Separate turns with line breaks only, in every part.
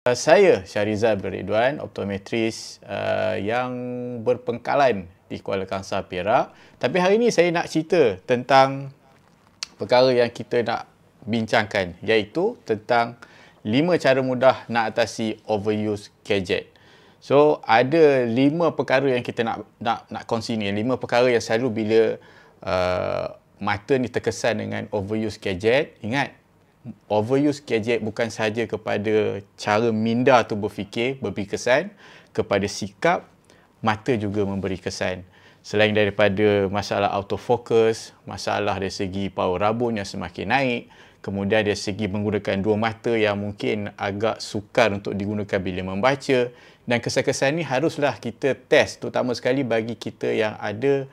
Saya Syarizal Ridwan, optometris yang berpengkalan di Kuala Kangsar, Perak. Tapi hari ini saya nak cerita tentang perkara yang kita nak bincangkan, iaitu tentang 5 cara mudah nak atasi overuse gadget. So, ada 5 perkara yang kita nak kongsi ni. 5 perkara yang selalu bila mata ni terkesan dengan overuse gadget. Ingat, overuse gadget bukan sahaja kepada cara minda tu berfikir, memberi kesan, kepada sikap, mata juga memberi kesan. Selain daripada masalah autofocus, masalah dari segi power rabun yang semakin naik, kemudian dari segi menggunakan dua mata yang mungkin agak sukar untuk digunakan bila membaca, dan kesan-kesan ni haruslah kita test, terutama sekali bagi kita yang ada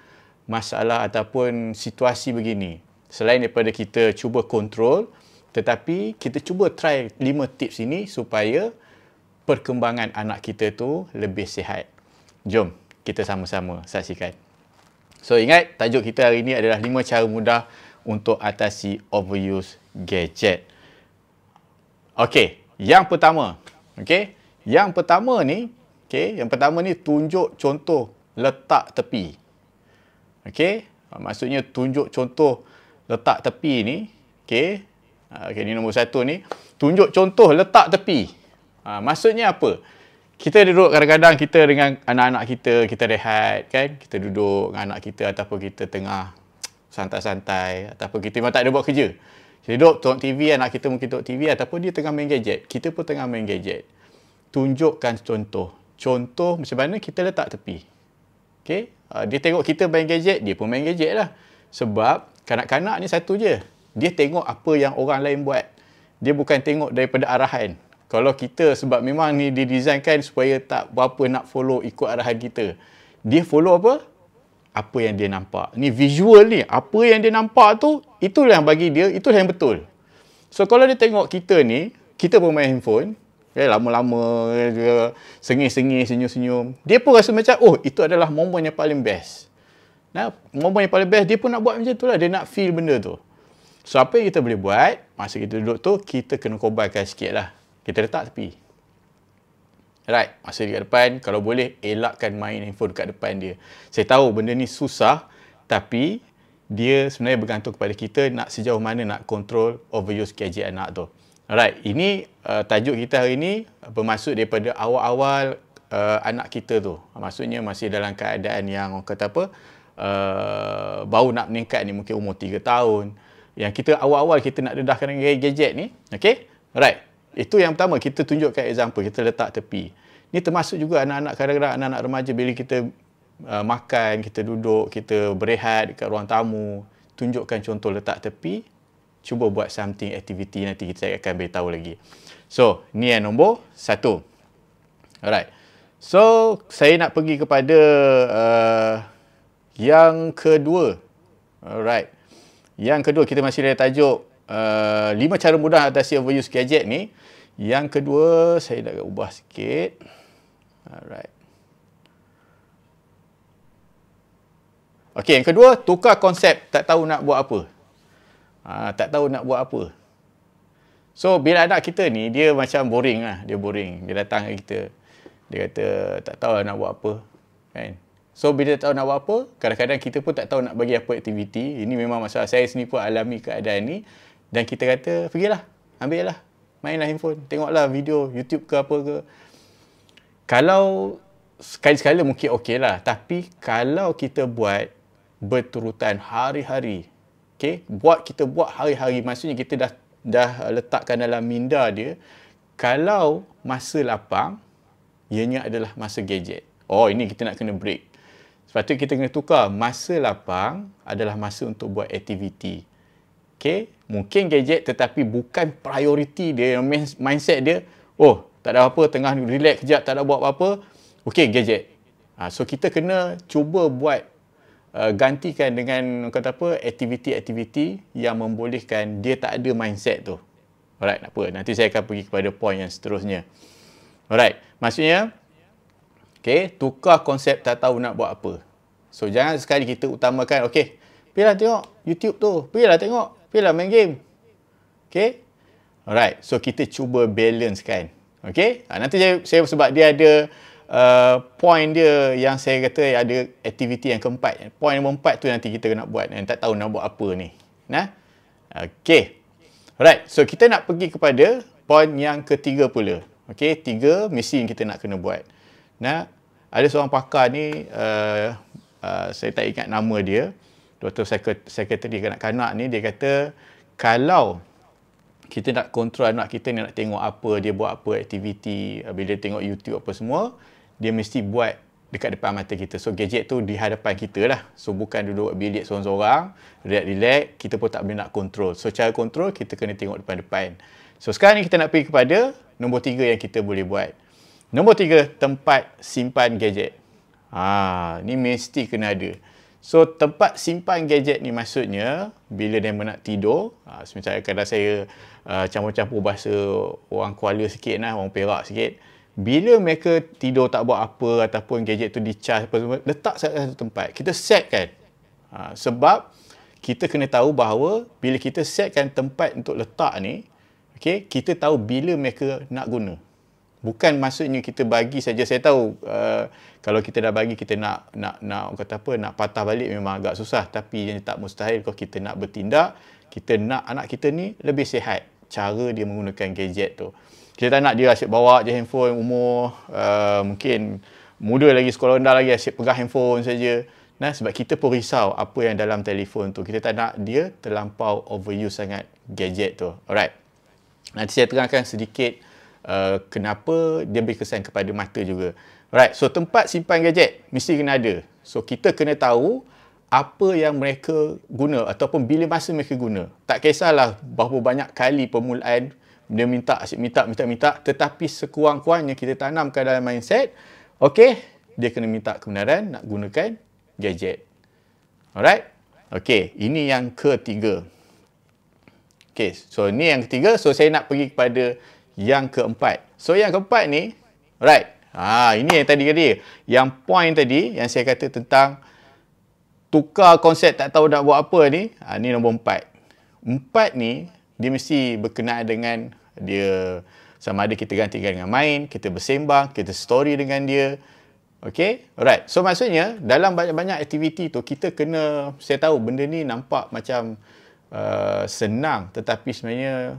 masalah ataupun situasi begini. Selain daripada kita cuba kontrol, tetapi kita cuba try 5 tips ini supaya perkembangan anak kita tu lebih sihat. Jom kita sama-sama saksikan. So ingat, tajuk kita hari ini adalah 5 cara mudah untuk atasi overuse gadget. Okey, yang pertama. Yang pertama ni tunjuk contoh letak tepi. Maksudnya tunjuk contoh letak tepi ni, ni nombor 1 ni. Tunjuk contoh letak tepi. Maksudnya apa? Kita duduk kadang-kadang kita dengan anak-anak kita rehat kan. Kita duduk dengan anak kita ataupun kita tengah santai-santai ataupun kita memang tak ada buat kerja. Kita duduk tengok TV, anak kita mungkin tengok TV ataupun dia tengah main gadget. Kita pun tengah main gadget. Tunjukkan contoh. Contoh macam mana kita letak tepi. Dia tengok kita main gadget, dia pun main gadget lah. Sebab kanak-kanak ni satu je. Dia tengok apa yang orang lain buat. Dia bukan tengok daripada arahan. Kalau kita, sebab memang ni didesainkan supaya tak berapa nak follow ikut arahan kita. Dia follow apa? Apa yang dia nampak. Ni visual ni. Apa yang dia nampak tu, itulah yang bagi dia, itulah yang betul. So, kalau dia tengok kita ni, kita pun main handphone, lama-lama, sengih-sengih, senyum-senyum. Dia pun rasa macam, oh, itu adalah momen yang paling best. Nah, momen yang paling best, dia pun nak buat macam tu lah. Dia nak feel benda tu. So, apa yang kita boleh buat, masa kita duduk tu, kita kena korbankan sikit lah. Kita letak tepi. Right, masa dekat depan, kalau boleh, elakkan main handphone dekat depan dia. Saya tahu benda ni susah, tapi dia sebenarnya bergantung kepada kita nak sejauh mana nak kontrol overuse gadget anak tu. Alright, ini tajuk kita hari ni bermaksud daripada awal-awal anak kita tu. Maksudnya masih dalam keadaan yang, orang kata apa, baru nak meningkat ni, mungkin umur 3 tahun. Yang kita awal-awal kita nak dedahkan gadget ni. Alright. Itu yang pertama, kita tunjukkan example, kita letak tepi. Ni termasuk juga anak-anak, kadang-kadang anak-anak remaja bila kita makan, kita duduk, kita berehat dekat ruang tamu, tunjukkan contoh letak tepi, cuba buat something activity, nanti kita akan beritahu lagi. So, ni yang nombor 1. Alright. So, saya nak pergi kepada yang kedua. Alright. Yang kedua, kita masih ada tajuk 5 cara mudah atasi overuse gadget ni. Yang kedua, saya nak ubah sikit. Alright. Okey, yang kedua, tukar konsep tak tahu nak buat apa. Tak tahu nak buat apa. So, bila anak kita ni, dia macam boring lah. Dia boring. Dia datang ke kita. Dia kata, tak tahu nak buat apa. Kan? So, bila tak tahu nak buat apa, kadang-kadang kita pun tak tahu nak bagi apa aktiviti. Ini memang masalah saya sendiri pun alami keadaan ni. Dan kita kata, pergilah, ambil lah, mainlah handphone, tengoklah video YouTube ke apa ke. Kalau sekali-sekala mungkin okey lah. Tapi kalau kita buat berturutan hari-hari, kita buat hari-hari, maksudnya kita dah letakkan dalam minda dia, kalau masa lapang, ianya adalah masa gadget. Oh, ini kita nak kena break. Sebab tu kita kena tukar, masa lapang adalah masa untuk buat aktiviti. Mungkin gadget tetapi bukan priority dia, mindset dia, oh, tak ada apa, tengah relax kejap, tak ada buat apa-apa, gadget. So, kita kena cuba buat, gantikan dengan, kata apa, aktiviti-aktiviti yang membolehkan dia tak ada mindset tu. Alright, tak apa. Nanti saya akan pergi kepada point yang seterusnya. Alright, maksudnya, tukar konsep tak tahu nak buat apa. So, jangan sekali kita utamakan, pergilah tengok YouTube tu, pergilah main game. Alright, so kita cuba balance kan. Okey? Nanti saya sebab dia ada point dia yang saya kata ada aktiviti yang keempat. Point nombor 4 tu nanti kita nak buat. Yang tak tahu nak buat apa ni. Nah. Okey. Alright. So kita nak pergi kepada point yang ketiga pula. Okey, 3 mesti kita nak kena buat. Nah, ada seorang pakar ni saya tak ingat nama dia. Doktor sekretari kanak-kanak ni dia kata kalau kita nak kontrol anak kita ni, nak tengok apa dia buat, apa aktiviti, bila dia tengok YouTube apa semua, dia mesti buat dekat depan mata kita. So gadget tu di hadapan kita lah. So bukan duduk bilik seorang-seorang, relax, kita pun tak boleh nak kontrol. So cara kontrol kita kena tengok depan-depan. So sekarang ni kita nak pergi kepada nombor 3 yang kita boleh buat. Nombor 3, tempat simpan gadget. Ni mesti kena ada. So tempat simpan gadget ni maksudnya bila dia nak tidur, semisal kadang saya campur-campur bahasa orang Kuala sikit lah, orang Perak sikit. Bila mereka tidur tak buat apa ataupun gadget tu di-charge apa semua, letak satu tempat. Kita setkan. Sebab kita kena tahu bahawa bila kita setkan tempat untuk letak ni, okay, kita tahu bila mereka nak guna. Bukan maksudnya kita bagi saja. Saya tahu kalau kita dah bagi, kita nak kata apa, nak patah balik memang agak susah. Tapi yang tak mustahil kalau kita nak bertindak, kita nak anak kita ni lebih sihat cara dia menggunakan gadget tu. Kita tak nak dia asyik bawa je handphone umur mungkin muda lagi, sekolah rendah lagi, asyik pegang handphone saja. Nah, sebab kita pun risau apa yang dalam telefon tu. Kita tak nak dia terlampau overuse sangat gadget tu. Alright. Nanti saya terangkan sedikit kenapa dia berkesan kepada mata juga. Alright, so tempat simpan gadget mesti kena ada. So kita kena tahu apa yang mereka guna ataupun bila masa mereka guna. Tak kisahlah berapa banyak kali permulaan dia minta, tetapi sekurang-kurangnya kita tanamkan dalam mindset, okey, dia kena minta kebenaran nak gunakan gadget. Alright? Okey, ini yang ketiga. Okey, so ni yang ketiga. So saya nak pergi kepada yang keempat. So yang keempat ni, right. Ini yang tadi. Yang point tadi yang saya kata tentang tukar konsep tak tahu nak buat apa ni. Ni nombor 4. 4 ni dia mesti berkenaan dengan dia, sama ada kita gantikan dengan main, kita bersembang, kita story dengan dia. Okay, alright. So maksudnya dalam banyak-banyak aktiviti tu kita kena, saya tahu benda ni nampak macam senang, tetapi sebenarnya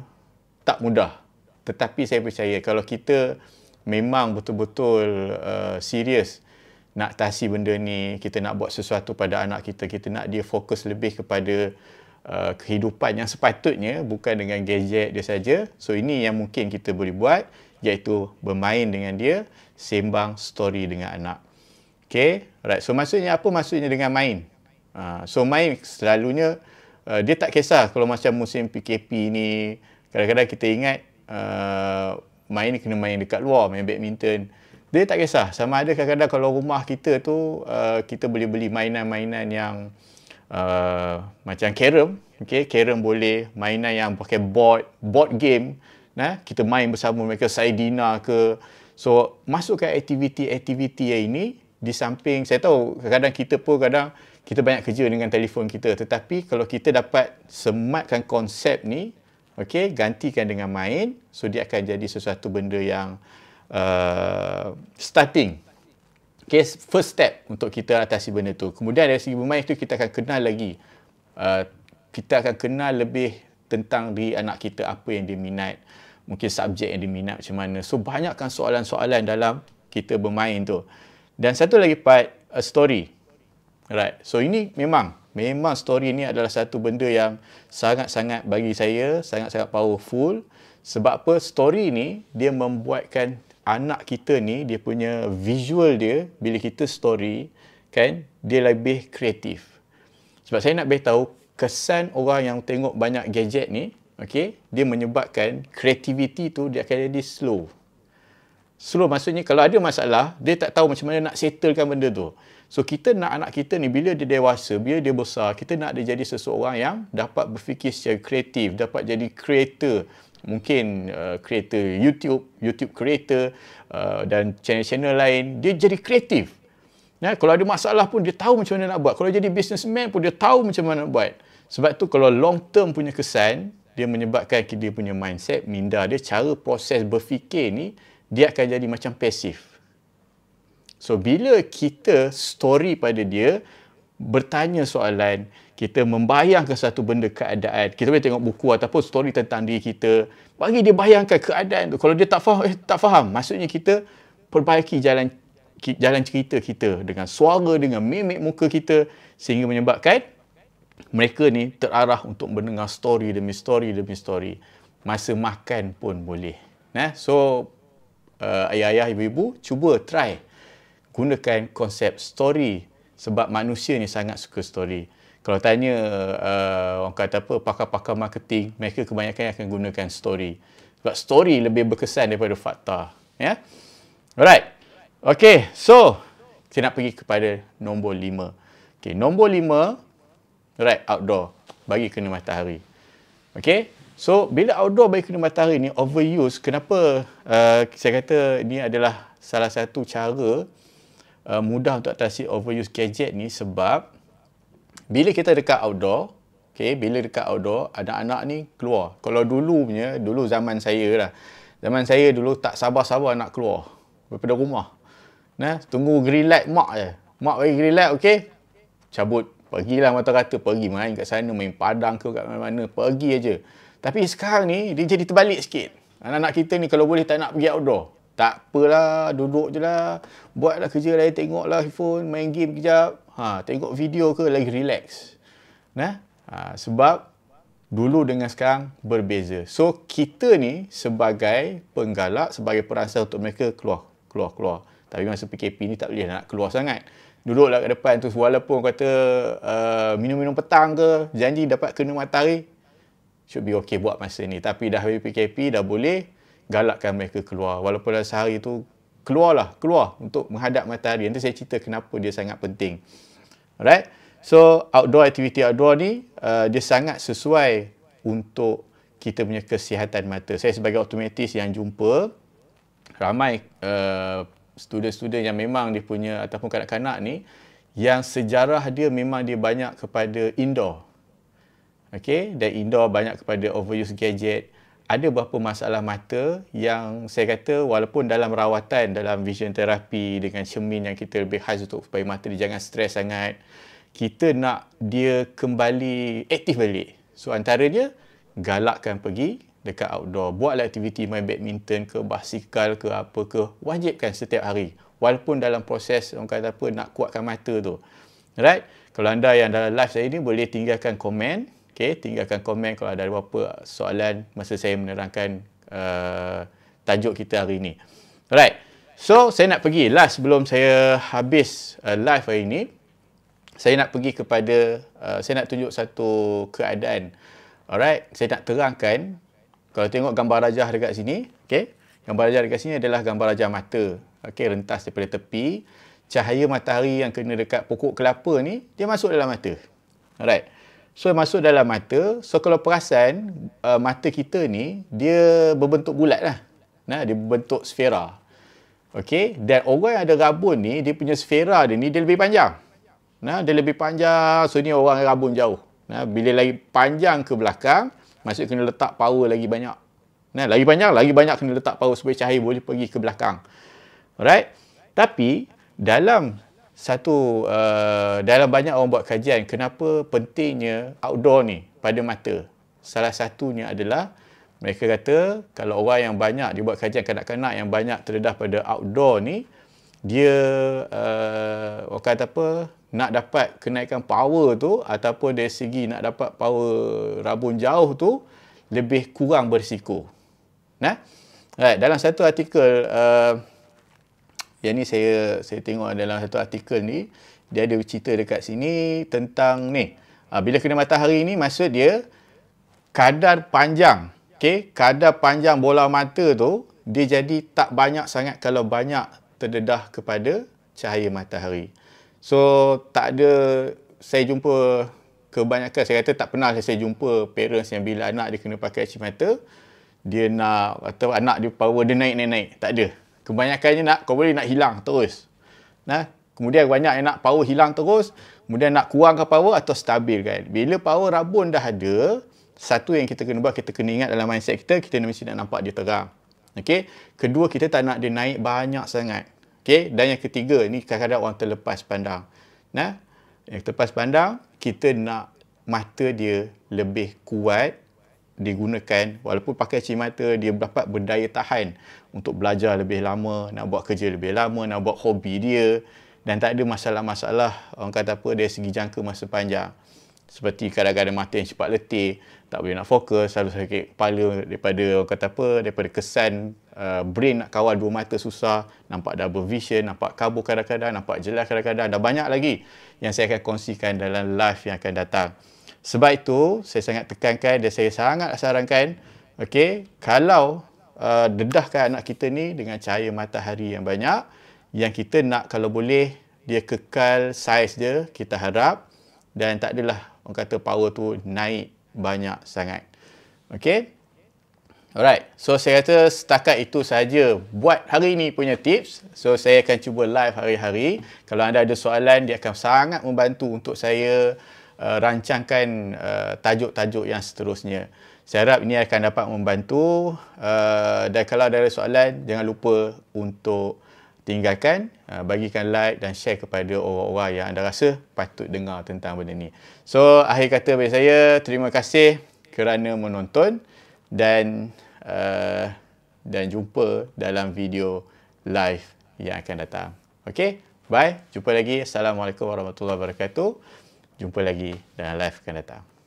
tak mudah. Tetapi saya percaya kalau kita memang betul-betul serius nak atasi benda ni, kita nak buat sesuatu pada anak kita, kita nak dia fokus lebih kepada kehidupan yang sepatutnya, bukan dengan gadget dia saja. So ini yang mungkin kita boleh buat, iaitu bermain dengan dia, sembang story dengan anak. Okay, right. So maksudnya apa maksudnya dengan main? So main selalunya dia tak kisah kalau macam musim PKP ni, kadang-kadang kita ingat main ni kena main dekat luar, main badminton. Dia tak kisah. Sama ada kadang-kadang kalau rumah kita tu kita boleh beli mainan-mainan yang macam carom. Okay, carom boleh, mainan yang pakai board game. Nah, kita main bersama mereka, Saidina ke. So masukkan aktiviti-aktiviti yang ini di samping. Saya tahu kadang-kadang kita pun kita banyak kerja dengan telefon kita, tetapi kalau kita dapat sematkan konsep ni, okey, gantikan dengan main, so dia akan jadi sesuatu benda yang starting. Okay, first step untuk kita atasi benda tu. Kemudian dari segi bermain tu kita akan kenal lagi. Kita akan kenal lebih tentang diri anak kita, apa yang dia minat, mungkin subjek yang dia minat macam mana. So banyakkan soalan-soalan dalam kita bermain tu. Dan satu lagi part, story. Right. So ini memang story ni adalah satu benda yang sangat-sangat bagi saya, sangat-sangat powerful. Sebab apa? Story ni dia membuatkan anak kita ni, dia punya visual dia, bila kita story, kan, dia lebih kreatif. Sebab saya nak beritahu, kesan orang yang tengok banyak gadget ni, okay, dia menyebabkan kreativiti tu dia akan jadi slow. Slow maksudnya kalau ada masalah, dia tak tahu macam mana nak settlekan benda tu. So kita nak anak kita ni bila dia dewasa, bila dia besar, kita nak dia jadi seseorang yang dapat berfikir secara kreatif, dapat jadi creator. Mungkin creator YouTube creator dan channel-channel lain, dia jadi kreatif. Nah, kalau ada masalah pun dia tahu macam mana nak buat. Kalau jadi businessman pun dia tahu macam mana nak buat. Sebab tu kalau long term punya kesan, dia menyebabkan dia punya mindset, minda dia, cara proses berfikir ni, dia akan jadi macam pasif. So, bila kita story pada dia, bertanya soalan, kita membayangkan satu benda keadaan, kita boleh tengok buku ataupun story tentang diri kita, bagi dia bayangkan keadaan tu. Kalau dia tak faham, maksudnya kita perbaiki jalan cerita kita dengan suara, dengan mimik muka kita, sehingga menyebabkan mereka ni terarah untuk mendengar story demi story demi story. Masa makan pun boleh. So, ayah-ayah, ibu-ibu, cuba try gunakan konsep story, sebab manusia ni sangat suka story. Kalau tanya orang kata apa, pakar-pakar marketing, mereka kebanyakan akan gunakan story. Sebab story lebih berkesan daripada fakta. Ya? Alright. Okay, so saya nak pergi kepada nombor 5. Okay, nombor 5, right, outdoor. Bagi kena matahari. Okay, so bila outdoor bagi kena matahari ni overuse, kenapa saya kata ni adalah salah satu cara mudah untuk atasi overuse gadget ni, sebab bila kita dekat outdoor, bila dekat outdoor, anak-anak ni keluar. Kalau dulu zaman saya lah. Zaman saya dulu tak sabar-sabar nak keluar daripada rumah. Tunggu green light mak je. Mak bagi green light, cabut. Pergilah mata kata, pergi main kat sana, main padang ke kat mana-mana, pergi aja. Tapi sekarang ni, dia jadi terbalik sikit. Anak-anak kita ni kalau boleh tak nak pergi outdoor. Tak apalah, duduk je lah. Buatlah kerja lain, tengoklah phone, main game kejap. Tengok video ke, lagi relax. Sebab dulu dengan sekarang berbeza. So, kita ni sebagai penggalak, sebagai perangsang untuk mereka keluar. Tapi masa PKP ni tak boleh nak keluar sangat. Duduklah kat depan tu, walaupun kata minum-minum petang ke, janji dapat kena matahari, should be okay buat masa ni. Tapi dah habis PKP, dah boleh galakkan mereka keluar. Walaupun dalam sehari tu, keluar untuk menghadap matahari. Nanti saya cerita kenapa dia sangat penting. Alright? So, aktiviti outdoor ni, dia sangat sesuai untuk kita punya kesihatan mata. Saya sebagai optometris yang jumpa ramai student-student yang memang dia punya, ataupun kanak-kanak ni, yang sejarah dia memang dia banyak kepada indoor. Dan indoor banyak kepada overuse gadget. Ada beberapa masalah mata yang saya kata walaupun dalam rawatan, dalam vision therapy dengan cermin yang kita lebih khas untuk supaya mata dia jangan stres sangat, kita nak dia kembali aktif balik. So antaranya, galakkan pergi dekat outdoor. Buatlah aktiviti main badminton ke, basikal ke, apa ke. Wajibkan setiap hari. Walaupun dalam proses, orang kata apa, nak kuatkan mata tu. Alright? Kalau anda yang dalam live saya ni, boleh tinggalkan komen. Tinggalkan komen kalau ada apa-apa soalan masa saya menerangkan tajuk kita hari ni. Alright. So, saya nak pergi last sebelum saya habis live hari ni. Saya nak pergi kepada, saya nak tunjuk satu keadaan. Alright. Saya nak terangkan. Kalau tengok gambar rajah dekat sini, gambar rajah dekat sini adalah gambar rajah mata. Rentas daripada tepi. Cahaya matahari yang kena dekat pokok kelapa ni, dia masuk dalam mata. Alright. So, masuk dalam mata. So, kalau perasan, mata kita ni, dia berbentuk bulat lah. Dia berbentuk sfera. Dan orang yang ada rabun ni, dia punya sfera dia ni, dia lebih panjang. Dia lebih panjang. So, ni orang yang rabun jauh. Bila lagi panjang ke belakang, maksud kena letak power lagi banyak. Lagi panjang, lagi banyak kena letak power supaya cahaya boleh pergi ke belakang. Alright? Tapi, dalam banyak orang buat kajian, kenapa pentingnya outdoor ni pada mata. Salah satunya adalah, mereka kata, kalau orang yang banyak, dia buat kajian kanak-kanak yang banyak terdedah pada outdoor ni, dia, orang kata apa, nak dapat kenaikan power tu, ataupun dari segi nak dapat power rabun jauh tu, lebih kurang berisiko. Dalam satu artikel, yang ni saya tengok dalam satu artikel ni, dia ada cerita dekat sini tentang ni. Bila kena matahari ni, maksud dia kadar panjang, kadar panjang bola mata tu, dia jadi tak banyak sangat kalau banyak terdedah kepada cahaya matahari. So, tak ada, saya jumpa kebanyakan, saya kata tak pernah saya jumpa parents yang bila anak dia kena pakai kacamata, dia nak, atau anak dia power dia naik. Tak ada. Kebanyakannya kau boleh nak hilang terus. Kemudian banyak yang nak power hilang terus, kemudian nak kurangkan power atau stabilkan. Bila power rabun dah ada, satu yang kita kena buat, kita kena ingat dalam mindset kita, kita mesti nak nampak dia terang. Okey. Kedua, kita tak nak dia naik banyak sangat. Okey. Dan yang ketiga, ni kadang-kadang orang terlepas pandang. Nah, yang terlepas pandang, kita nak mata dia lebih kuat digunakan, walaupun pakai cermin mata, dia dapat berdaya tahan untuk belajar lebih lama, nak buat kerja lebih lama, nak buat hobi dia, dan tak ada masalah-masalah orang kata apa dari segi jangka masa panjang. Seperti kadang-kadang mata yang cepat letih, tak boleh nak fokus, selalu sakit kepala daripada orang kata apa, daripada kesan brain nak kawal dua mata susah, nampak double vision, nampak kabur kadang-kadang, nampak jelas kadang-kadang, dan banyak lagi yang saya akan kongsikan dalam live yang akan datang. Sebab itu, saya sangat tekankan dan saya sangat sarankan, okey, kalau dedahkan anak kita ni dengan cahaya matahari yang banyak, yang kita nak kalau boleh dia kekal saiz dia, kita harap, dan tak adalah orang kata power tu naik banyak sangat. Okey? Alright. So, saya kata setakat itu sahaja buat hari ni punya tips. So, saya akan cuba live hari-hari. Kalau anda ada soalan, dia akan sangat membantu untuk saya rancangkan tajuk-tajuk yang seterusnya. Saya harap ini akan dapat membantu. Dan kalau ada soalan, jangan lupa untuk tinggalkan, bagikan like dan share kepada orang-orang yang anda rasa patut dengar tentang benda ni. So, akhir kata bagi saya, terima kasih kerana menonton dan jumpa dalam video live yang akan datang. Okey, bye. Jumpa lagi. Assalamualaikum warahmatullahi wabarakatuh. Jumpa lagi dalam live akan datang.